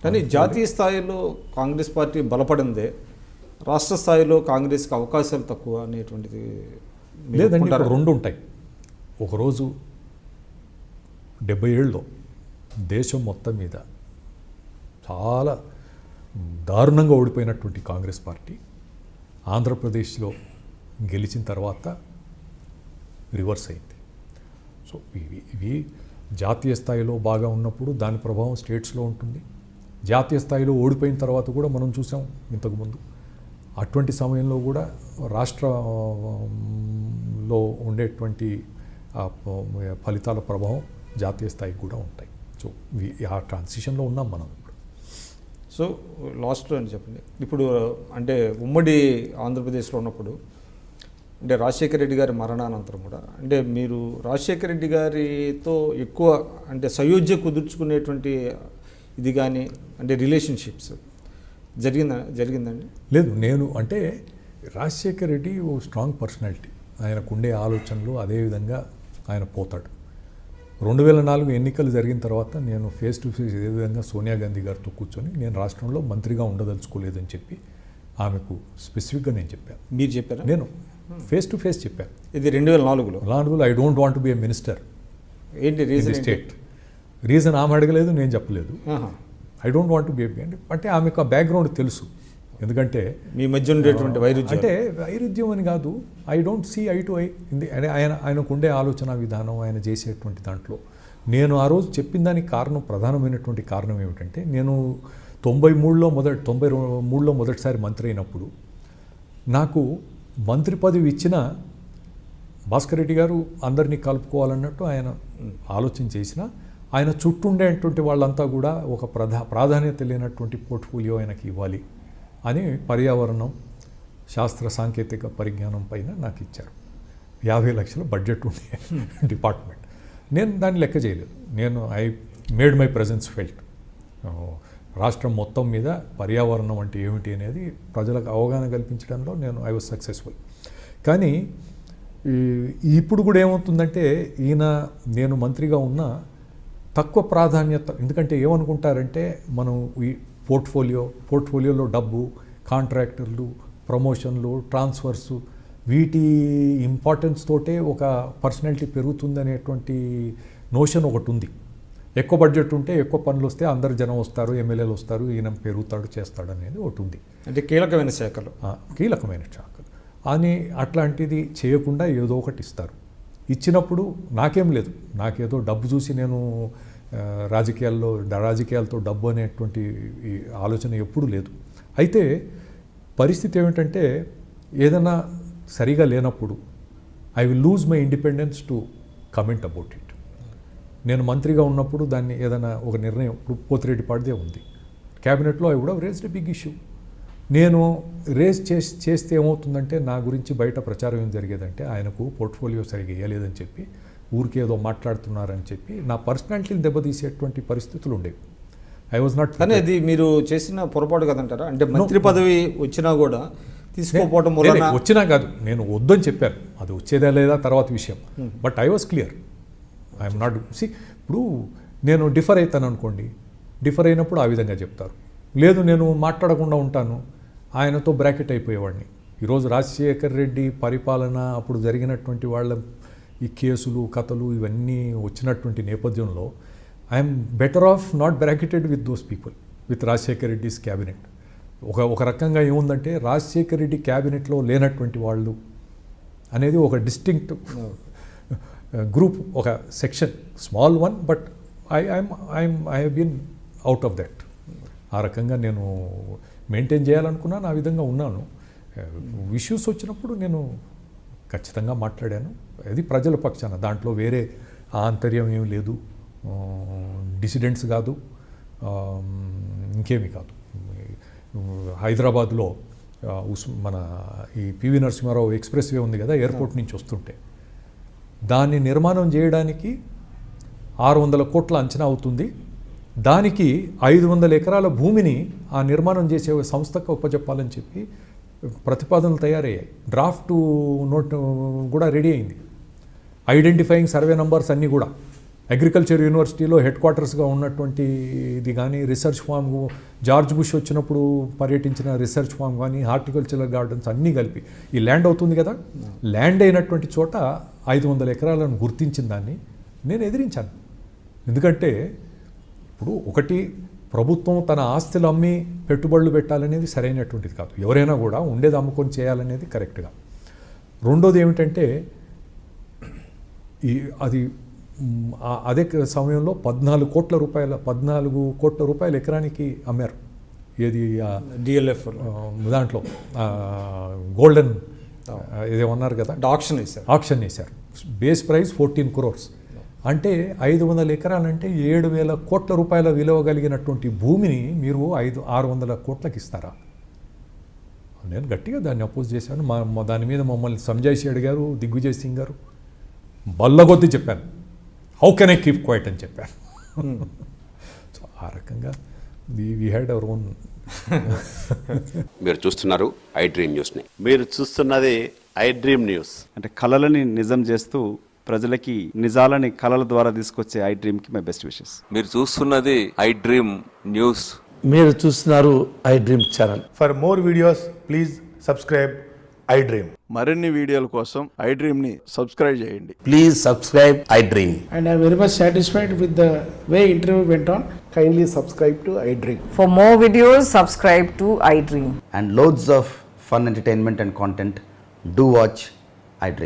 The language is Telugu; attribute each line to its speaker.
Speaker 1: కానీ జాతీయ స్థాయిలో కాంగ్రెస్ పార్టీ బలపడిందే, రాష్ట్ర స్థాయిలో కాంగ్రెస్కి అవకాశాలు తక్కువ అనేటువంటిది
Speaker 2: లేదండి. ఇక్కడ రెండు ఉంటాయి. ఒకరోజు 70 ఏళ్ళలో దేశం మొత్తం మీద చాలా దారుణంగా ఓడిపోయినటువంటి కాంగ్రెస్ పార్టీ ఆంధ్రప్రదేశ్లో గెలిచిన తర్వాత రివర్స్ అయింది. సో ఇవి జాతీయ స్థాయిలో బాగా ఉన్నప్పుడు దాని ప్రభావం స్టేట్స్లో ఉంటుంది. జాతీయ స్థాయిలో ఓడిపోయిన తర్వాత కూడా మనం చూసాం ఇంతకుముందు. అటువంటి సమయంలో కూడా రాష్ట్రంలో ఉండేటువంటి ఫలితాల ప్రభావం జాతీయ స్థాయికి కూడా ఉంటాయి. సో ఆ ట్రాన్సిషన్లో ఉన్నాం మనం ఇప్పుడు.
Speaker 1: సో లాస్ట్లో అని చెప్పండి, ఇప్పుడు అంటే ఉమ్మడి ఆంధ్రప్రదేశ్లో ఉన్నప్పుడు అంటే రాజశేఖర రెడ్డి గారి మరణానంతరం కూడా అంటే మీరు రాజశేఖర రెడ్డి గారితో ఎక్కువ అంటే సయోధ్య కుదుర్చుకునేటువంటి ఇది కానీ అంటే రిలేషన్షిప్స్ జరిగిందండి?
Speaker 2: లేదు, నేను అంటే రాజశేఖర రెడ్డి ఓ స్ట్రాంగ్ పర్సనాలిటీ. ఆయనకుండే ఆలోచనలు అదేవిధంగా ఆయన పోతాడు. 2004 ఎన్నికలు జరిగిన తర్వాత నేను ఫేస్ టు ఫేస్ ఏ విధంగా సోనియా గాంధీ గారితో కూర్చొని నేను రాష్ట్రంలో మంత్రిగా ఉండదలుచుకోలేదని చెప్పి ఆమెకు స్పెసిఫిక్గా నేను చెప్పాను.
Speaker 1: మీరు చెప్పారా?
Speaker 2: నేను ఫేస్ టు ఫేస్ చెప్పాను.
Speaker 1: ఇది 2004లో
Speaker 2: I don't want to be a minister.
Speaker 1: ఏంటి రీజన్?
Speaker 2: స్టేట్ రీజన్ ఆమె అడగలేదు, నేను చెప్పలేదు. I don't want to be అంటే ఆమెకు ఆ బ్యాక్గ్రౌండ్ తెలుసు. ఎందుకంటే
Speaker 1: మీ మధ్య ఉండేటువంటి వైరుధ్యం
Speaker 2: అంటే వైరుధ్యం అని కాదు, I don't see eye to eye అంటే ఆయనకు ఉండే ఆలోచన విధానం, ఆయన చేసేటువంటి దాంట్లో నేను ఆ రోజు చెప్పిన దానికి ప్రధానమైనటువంటి కారణం ఏమిటంటే, నేను 93లో మొదటిసారి మంత్రి అయినప్పుడు నాకు మంత్రి పదవి ఇచ్చిన భాస్కర్ రెడ్డి గారు అందరినీ కలుపుకోవాలన్నట్టు ఆయన ఆలోచన చేసిన, ఆయన చుట్టూ ఉండేటువంటి వాళ్ళంతా కూడా ఒక ప్రాధాన్యత లేనటువంటి పోర్ట్ఫోలియో ఆయనకి ఇవ్వాలి అని పర్యావరణం, శాస్త్ర సాంకేతిక పరిజ్ఞానం పైన నాకు ఇచ్చారు. 50 లక్షల బడ్జెట్ ఉండే డిపార్ట్మెంట్. నేను దాన్ని లెక్క చేయలేదు. నేను I made my presence felt. రాష్ట్రం మొత్తం మీద పర్యావరణం అంటే ఏమిటి అనేది ప్రజలకు అవగాహన కల్పించడంలో ఐ వాజ్ సక్సెస్ఫుల్. కానీ ఇప్పుడు కూడా ఏమవుతుందంటే, నేను మంత్రిగా ఉన్న తక్కువ ప్రాధాన్యత. ఎందుకంటే ఏమనుకుంటారంటే, మనం ఈ పోర్ట్ఫోలియోలో డబ్బు, కాంట్రాక్టర్లు, ప్రమోషన్లు, ట్రాన్స్ఫర్సు, వీటి ఇంపార్టెన్స్ తోటే ఒక పర్సనాలిటీ పెరుగుతుంది అనేటువంటి నోషన్ ఒకటి ఉంది. ఎక్కువ బడ్జెట్ ఉంటే ఎక్కువ పనులు వస్తే అందరు జనం వస్తారు, ఎమ్మెల్యేలు వస్తారు, ఈయన పెరుగుతాడు చేస్తాడు అనేది ఒకటి ఉంది.
Speaker 1: అంటే కీలకమైన శాఖలు
Speaker 2: అని అట్లాంటిది చేయకుండా ఏదో ఒకటి ఇస్తారు. ఇచ్చినప్పుడు నాకేం లేదు, నాకేదో డబ్బు చూసి నేను రాజకీయాలతో డబ్బు అనేటువంటి ఆలోచన ఎప్పుడూ లేదు. అయితే పరిస్థితి ఏమిటంటే, ఏదైనా సరిగా లేనప్పుడు I will lose my independence to comment about it. నేను మంత్రిగా ఉన్నప్పుడు దాన్ని ఏదైనా ఒక నిర్ణయం, ఇప్పుడు పోతిరెడ్డిపాటిదే ఉంది క్యాబినెట్లో, I would have raised a big issue. నేను చేస్తే ఏమవుతుందంటే, నా గురించి బయట ప్రచారం ఏం జరిగేదంటే, ఆయనకు పోర్ట్ఫోలియో సరిగా ఇవ్వలేదని చెప్పి, ఊరికే ఏదో మాట్లాడుతున్నారని చెప్పి నా పర్సనాలిటీని దెబ్బతీసేటువంటి పరిస్థితులు ఉండేవి. I was not.
Speaker 1: కానీ అది మీరు చేసిన పొరపాటు కదంటారా? అంటే మంత్రి పదవి వచ్చినా కూడా తీసుకోకపోవడం
Speaker 2: వచ్చినా కాదు, నేను వద్దని చెప్పాను. అది వచ్చేదా లేదా తర్వాత విషయం. But I was clear, I'm not. ఇప్పుడు నేను డిఫర్ అవుతాను అనుకోండి, డిఫర్ అయినప్పుడు ఆ విధంగా చెప్తారు. లేదు, నేను మాట్లాడకుండా ఉంటాను, ఆయనతో బ్రాకెట్ అయిపోయేవాడిని. ఈరోజు రాజశేఖర్ రెడ్డి పరిపాలన అప్పుడు జరిగినటువంటి వాళ్ళ ఈ కేసులు, కథలు ఇవన్నీ వచ్చినటువంటి నేపథ్యంలో I'm better off not bracketed with those people, with Rajasekhar Reddy's cabinet. ఒక రకంగా ఏముందంటే, రాజశేఖర్ రెడ్డి క్యాబినెట్లో లేనటువంటి వాళ్ళు అనేది ఒక డిస్టింక్ట్ గ్రూప్, ఒక section, small one, but I have been out of that. ఆ రకంగా నేను మెయింటైన్ చేయాలనుకున్నాను, ఆ విధంగా ఉన్నాను. ఇష్యూస్ వచ్చినప్పుడు నేను ఖచ్చితంగా మాట్లాడాను. అది ప్రజల పక్షాన, దాంట్లో వేరే ఆంతర్యం ఏమి లేదు, డిసిడెంట్స్ కాదు, ఇంకేమీ కాదు. హైదరాబాద్లో మన ఈ పివి నరసింహారావు ఎక్స్ప్రెస్ వే ఉంది కదా, ఎయిర్పోర్ట్ నుంచి వస్తుంటే, దాన్ని నిర్మాణం చేయడానికి 600 కోట్ల అంచనా అవుతుంది. దానికి 500 ఎకరాల భూమిని ఆ నిర్మాణం చేసే సంస్థకు ఉపజెప్పాలని చెప్పి ప్రతిపాదనలు తయారయ్యాయి. డ్రాఫ్ట్ నోట్ కూడా రెడీ అయింది. ఐడెంటిఫైయింగ్ సర్వే నంబర్స్ అన్నీ కూడా అగ్రికల్చర్ యూనివర్సిటీలో హెడ్ క్వార్టర్స్గా ఉన్నటువంటి ఇది కానీ, రీసెర్చ్ ఫామ్, జార్జ్ బుష్ వచ్చినప్పుడు పర్యటించిన రీసెర్చ్ ఫామ్ కానీ, హార్టికల్చరల్ గార్డెన్స్ అన్నీ కలిపి ఈ ల్యాండ్ అవుతుంది కదా. ల్యాండ్ అయినటువంటి చోట 500 ఎకరాలను గుర్తించిన దాన్ని నేను ఎదిరించాను. ఎందుకంటే ఇప్పుడు ఒకటి, ప్రభుత్వం తన ఆస్తులు అమ్మి పెట్టుబడులు పెట్టాలనేది సరైనటువంటిది కాదు. ఎవరైనా కూడా ఉండేది అమ్ముకొని చేయాలనేది కరెక్ట్గా. రెండోది ఏమిటంటే అదే సమయంలో 14 కోట్ల రూపాయలు ఎకరానికి అమ్మారు. ఏది
Speaker 1: డిఎల్ఎఫ్
Speaker 2: దాంట్లో గోల్డెన్ ఇదేమన్నారు కదా, ఆక్షన్ వేశారు. Base price 14 crores. అంటే 500 ఎకరాలంటే 7,000 కోట్ల రూపాయల విలువ కలిగినటువంటి భూమిని మీరు 600 కోట్లకి ఇస్తారా? నేను గట్టిగా దాన్ని అపోజ్ చేశాను. దాని మీద మమ్మల్ని సంజయ్ అడిగారు, దిగ్విజయ్ సింగ్ గారు, బల్లగొద్ది చెప్పాను, how can I keep quiet అని చెప్పాను. సో ఆ రకంగా వీ హ్యాడ్ అవర్ ఓన్.
Speaker 3: మీరు చూస్తున్నారు ఐ డ్రీమ్ న్యూస్ని.
Speaker 4: మీరు చూస్తున్నది ఐ డ్రీమ్ న్యూస్. అంటే కళలని నిజం చేస్తూ ప్రజలకి నిజాలని కళల ద్వారా తీసుకొచ్చే ఐ డ్రీమ్కి మై బెస్ట్ విషెస్.
Speaker 5: మీరు చూస్తున్నది ఐ డ్రీమ్ న్యూస్.
Speaker 6: మీరు చూస్తున్నారు I dream channel.
Speaker 7: For more videos please subscribe I dream.
Speaker 4: మరిన్ని వీడియోల కోసం ఐ డ్రీమ్ని సబ్స్క్రైబ్ చేయండి.
Speaker 6: Please subscribe I dream.
Speaker 8: And I'm very much satisfied with the way interview went on.
Speaker 7: Kindly subscribe to I Dream.
Speaker 9: For more videos, subscribe to iDream.
Speaker 6: And loads of fun entertainment and content. Do watch I Dream.